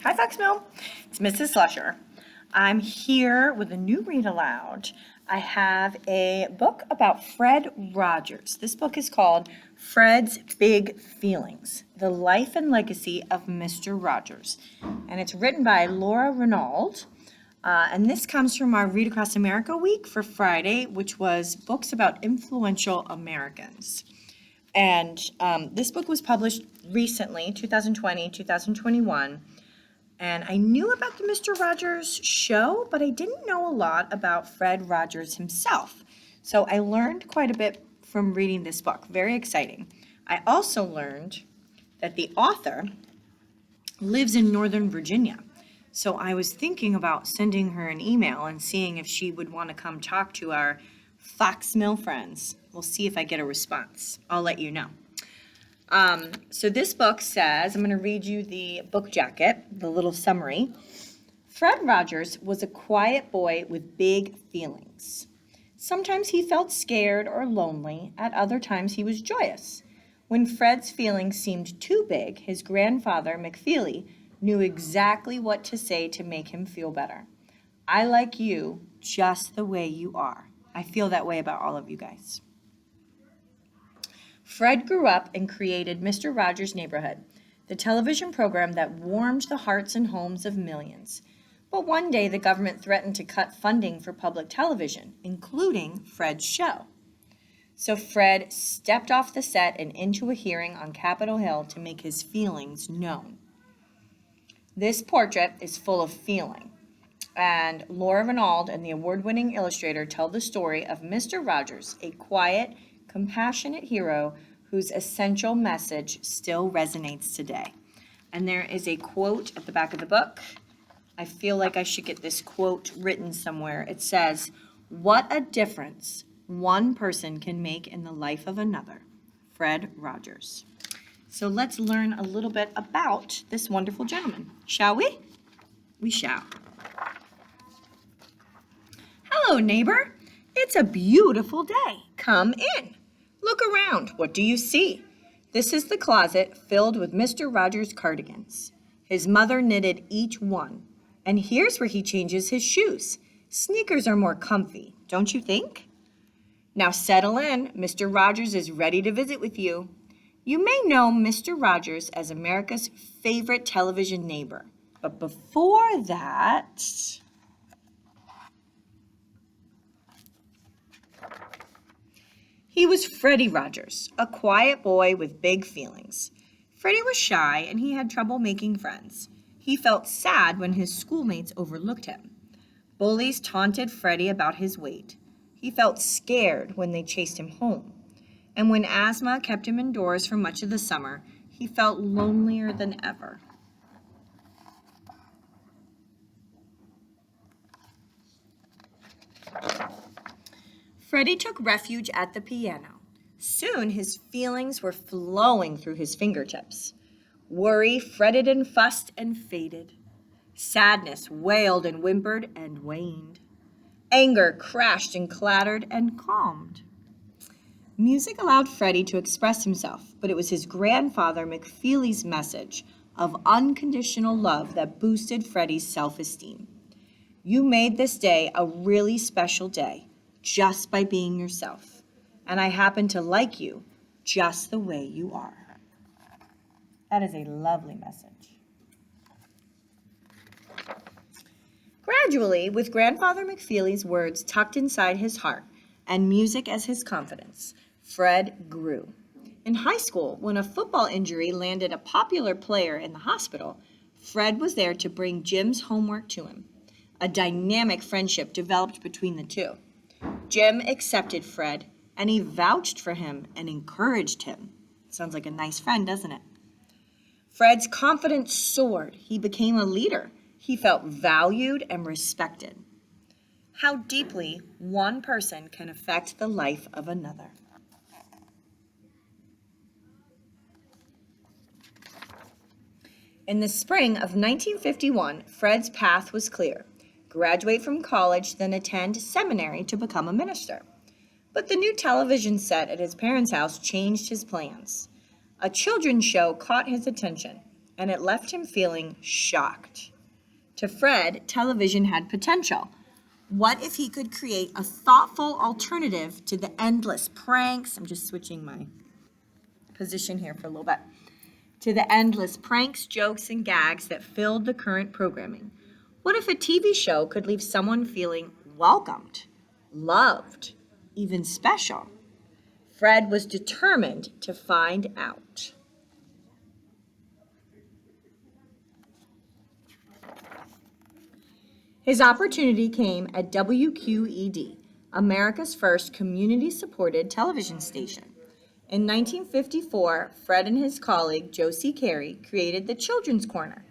Hi, Foxmill. It's Mrs. Slusher. I'm here with a new read aloud. I have a book about Fred Rogers. This book is called Fred's Big Feelings, The Life and Legacy of Mr. Rogers. And it's written by Laura Renauld. And this comes from our Read Across America week for Friday, which was books about influential Americans. And this book was published recently, 2020, 2021. And I knew about the Mr. Rogers show, but I didn't know a lot about Fred Rogers himself. So I learned quite a bit from reading this book. Very exciting. I also learned that the author lives in Northern Virginia. So I was thinking about sending her an email and seeing if she would want to come talk to our Fox Mill friends. We'll see if I get a response. I'll let you know. So this book says, I'm going to read you the book jacket, the little summary. Fred Rogers was a quiet boy with big feelings. Sometimes he felt scared or lonely. At other times he was joyous. When Fred's feelings seemed too big, his grandfather, McFeely, knew exactly what to say to make him feel better. I like you just the way you are. I feel that way about all of you guys. Fred grew up and created Mr. Rogers' Neighborhood, the television program that warmed the hearts and homes of millions. But one day the government threatened to cut funding for public television, including Fred's show. So Fred stepped off the set and into a hearing on Capitol Hill to make his feelings known. This portrait is full of feeling, and Laura Renauld and the award-winning illustrator tell the story of Mr. Rogers, a quiet, compassionate hero whose essential message still resonates today. And there is a quote at the back of the book. I feel like I should get this quote written somewhere. It says, "What a difference one person can make in the life of another." Fred Rogers. So let's learn a little bit about this wonderful gentleman, shall we? We shall. Hello, neighbor. It's a beautiful day. Come in. Look around. What do you see? This is the closet filled with Mr. Rogers' cardigans. His mother knitted each one. And here's where he changes his shoes. Sneakers are more comfy, don't you think? Now settle in. Mr. Rogers is ready to visit with you. You may know Mr. Rogers as America's favorite television neighbor. But before that, he was Freddie Rogers, a quiet boy with big feelings. Freddie was shy and he had trouble making friends. He felt sad when his schoolmates overlooked him. Bullies taunted Freddie about his weight. He felt scared when they chased him home. And when asthma kept him indoors for much of the summer, he felt lonelier than ever. Freddie took refuge at the piano. Soon his feelings were flowing through his fingertips. Worry fretted and fussed and faded. Sadness wailed and whimpered and waned. Anger crashed and clattered and calmed. Music allowed Freddie to express himself, but it was his grandfather McFeely's message of unconditional love that boosted Freddie's self-esteem. You made this day a really special day, just by being yourself. And I happen to like you just the way you are. That is a lovely message. Gradually, with Grandfather McFeely's words tucked inside his heart and music as his confidence, Fred grew. In high school, when a football injury landed a popular player in the hospital, Fred was there to bring Jim's homework to him. A dynamic friendship developed between the two. Jim accepted Fred, and he vouched for him and encouraged him. Sounds like a nice friend, doesn't it? Fred's confidence soared. He became a leader. He felt valued and respected. How deeply one person can affect the life of another. In the spring of 1951, Fred's path was clear. Graduate from college, then attend seminary to become a minister. But the new television set at his parents' house changed his plans. A children's show caught his attention. and it left him feeling shocked. To Fred, television had potential. What if he could create a thoughtful alternative to the endless pranks? I'm just switching my position here for a little bit. To the endless pranks, jokes, and gags that filled the current programming. What if a TV show could leave someone feeling welcomed, loved, even special? Fred was determined to find out. His opportunity came at WQED, America's first community-supported television station. In 1954, Fred and his colleague Josie Carey created the Children's Corner.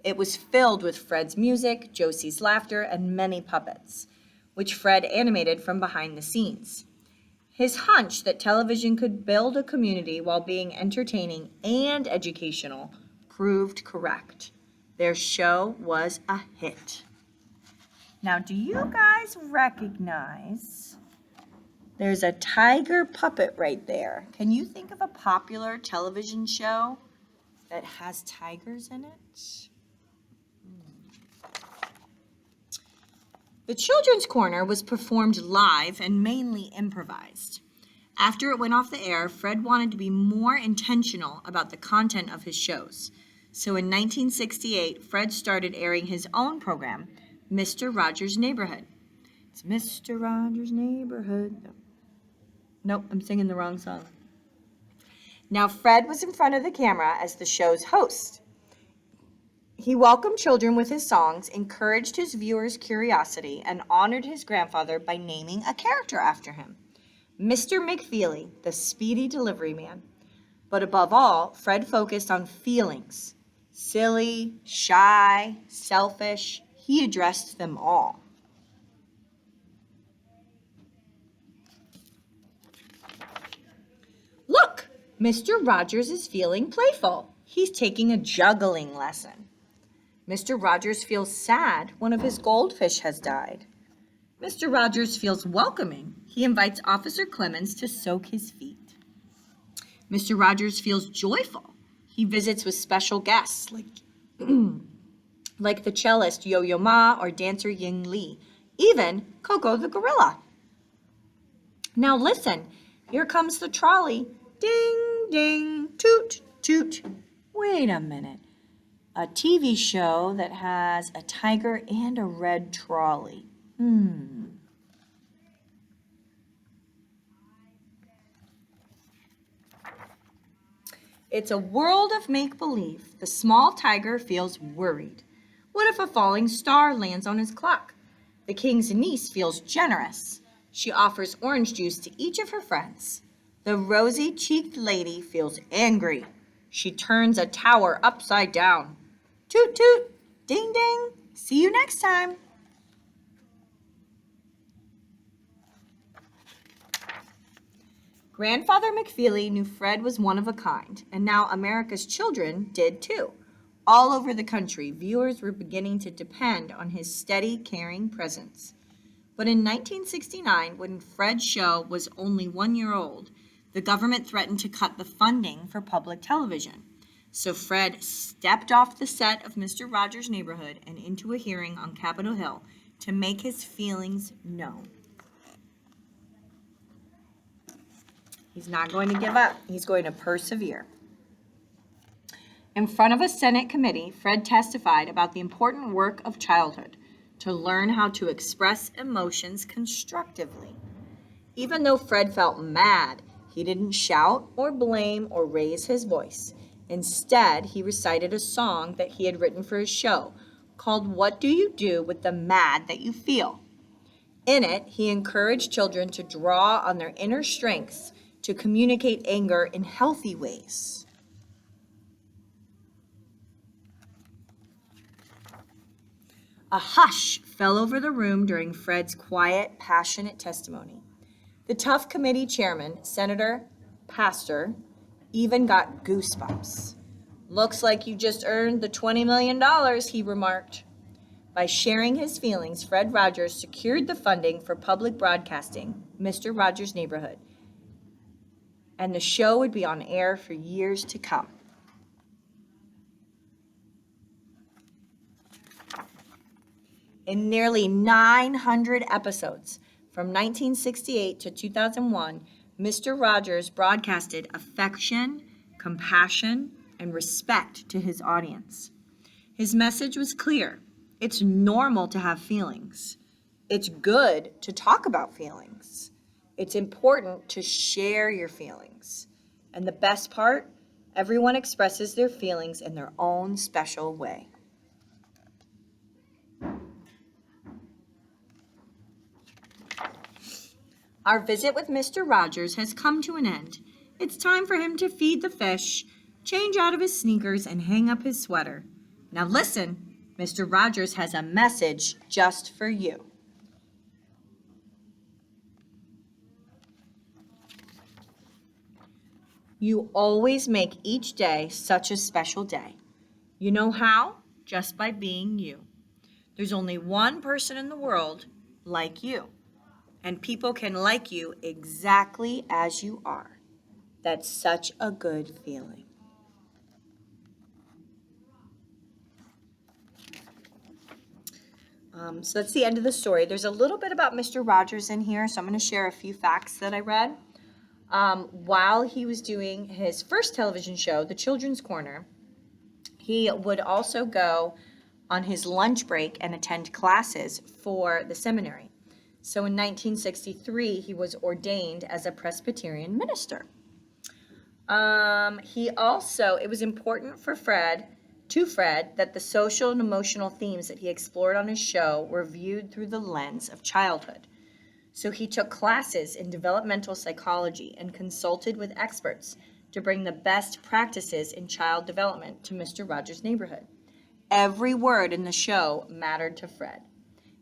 It was filled with Fred's music, Josie's laughter, and many puppets, which Fred animated from behind the scenes. His hunch that television could build a community while being entertaining and educational proved correct. Their show was a hit. Now, do you guys recognize there's a tiger puppet right there? Can you think of a popular television show that has tigers in it? The Children's Corner was performed live and mainly improvised. After it went off the air, Fred wanted to be more intentional about the content of his shows. So in 1968, Fred started airing his own program, Mr. Rogers' Neighborhood. It's Mr. Rogers' Neighborhood. Nope, I'm singing the wrong song. Now, Fred was in front of the camera as the show's host. He welcomed children with his songs, encouraged his viewers' curiosity, and honored his grandfather by naming a character after him, Mr. McFeely, the speedy delivery man. But above all, Fred focused on feelings. Silly, shy, selfish, he addressed them all. Look, Mr. Rogers is feeling playful. He's taking a juggling lesson. Mr. Rogers feels sad. One of his goldfish has died. Mr. Rogers feels welcoming. He invites Officer Clemens to soak his feet. Mr. Rogers feels joyful. He visits with special guests like the cellist Yo-Yo Ma or dancer Ying Li, even Coco the gorilla. Now listen, here comes the trolley. Ding, ding, toot, toot. Wait a minute. A TV show that has a tiger and a red trolley. It's a world of make-believe. The small tiger feels worried. What if a falling star lands on his clock? The king's niece feels generous. She offers orange juice to each of her friends. The rosy-cheeked lady feels angry. She turns a tower upside down. Toot toot, ding ding, see you next time. Grandfather McFeely knew Fred was one of a kind, and now America's children did too. All over the country, viewers were beginning to depend on his steady, caring presence. But in 1969, when Fred's show was only 1 year old, the government threatened to cut the funding for public television. So Fred stepped off the set of Mr. Rogers' Neighborhood and into a hearing on Capitol Hill to make his feelings known. He's not going to give up. He's going to persevere. In front of a Senate committee, Fred testified about the important work of childhood, to learn how to express emotions constructively. Even though Fred felt mad, he didn't shout or blame or raise his voice. Instead, he recited a song that he had written for his show called "What Do You Do with the Mad That You Feel?" In it, he encouraged children to draw on their inner strengths to communicate anger in healthy ways. A hush fell over the room during Fred's quiet, passionate testimony. The tough committee chairman, Senator Pastor, even got goosebumps. "Looks like you just earned the $20 million, he remarked. By sharing his feelings, Fred Rogers secured the funding for public broadcasting, Mr. Rogers' Neighborhood, and the show would be on air for years to come. In nearly 900 episodes from 1968 to 2001, Mr. Rogers broadcasted affection, compassion, and respect to his audience. His message was clear. It's normal to have feelings. It's good to talk about feelings. It's important to share your feelings. And the best part, everyone expresses their feelings in their own special way. Our visit with Mr. Rogers has come to an end. It's time for him to feed the fish, change out of his sneakers, and hang up his sweater. Now listen, Mr. Rogers has a message just for you. You always make each day such a special day. You know how? Just by being you. There's only one person in the world like you, and people can like you exactly as you are. That's such a good feeling. So that's the end of the story. There's a little bit about Mr. Rogers in here, so I'm going to share a few facts that I read. While he was doing his first television show, The Children's Corner, he would also go on his lunch break and attend classes for the seminary. So in 1963, he was ordained as a Presbyterian minister. It was important for Fred, that the social and emotional themes that he explored on his show were viewed through the lens of childhood. So he took classes in developmental psychology and consulted with experts to bring the best practices in child development to Mr. Rogers' neighborhood. Every word in the show mattered to Fred.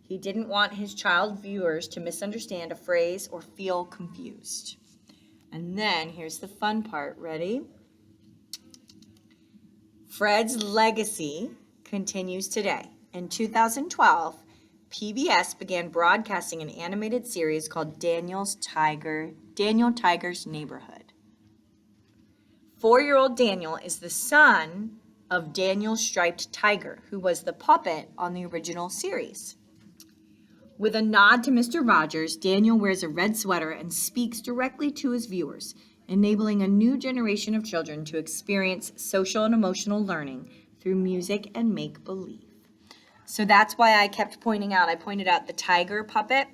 He didn't want his child viewers to misunderstand a phrase or feel confused. And then here's the fun part. Ready? Fred's legacy continues today. In 2012, PBS began broadcasting an animated series called Daniel Tiger's Neighborhood. 4-year-old Daniel is the son of Daniel Striped Tiger, who was the puppet on the original series. With a nod to Mr. Rogers, Daniel wears a red sweater and speaks directly to his viewers, enabling a new generation of children to experience social and emotional learning through music and make-believe. So that's why I kept pointing out. I pointed out the tiger puppet,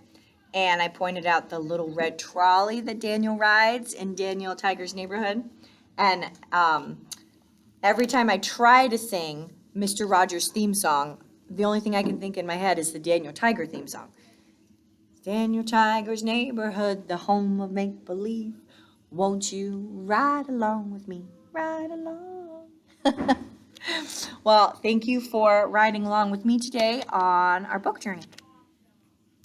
and I pointed out the little red trolley that Daniel rides in Daniel Tiger's Neighborhood. And every time I try to sing Mr. Rogers' theme song, the only thing I can think in my head is the Daniel Tiger theme song. Daniel Tiger's Neighborhood, the home of make-believe. Won't you ride along with me? Ride along. Well, thank you for riding along with me today on our book journey.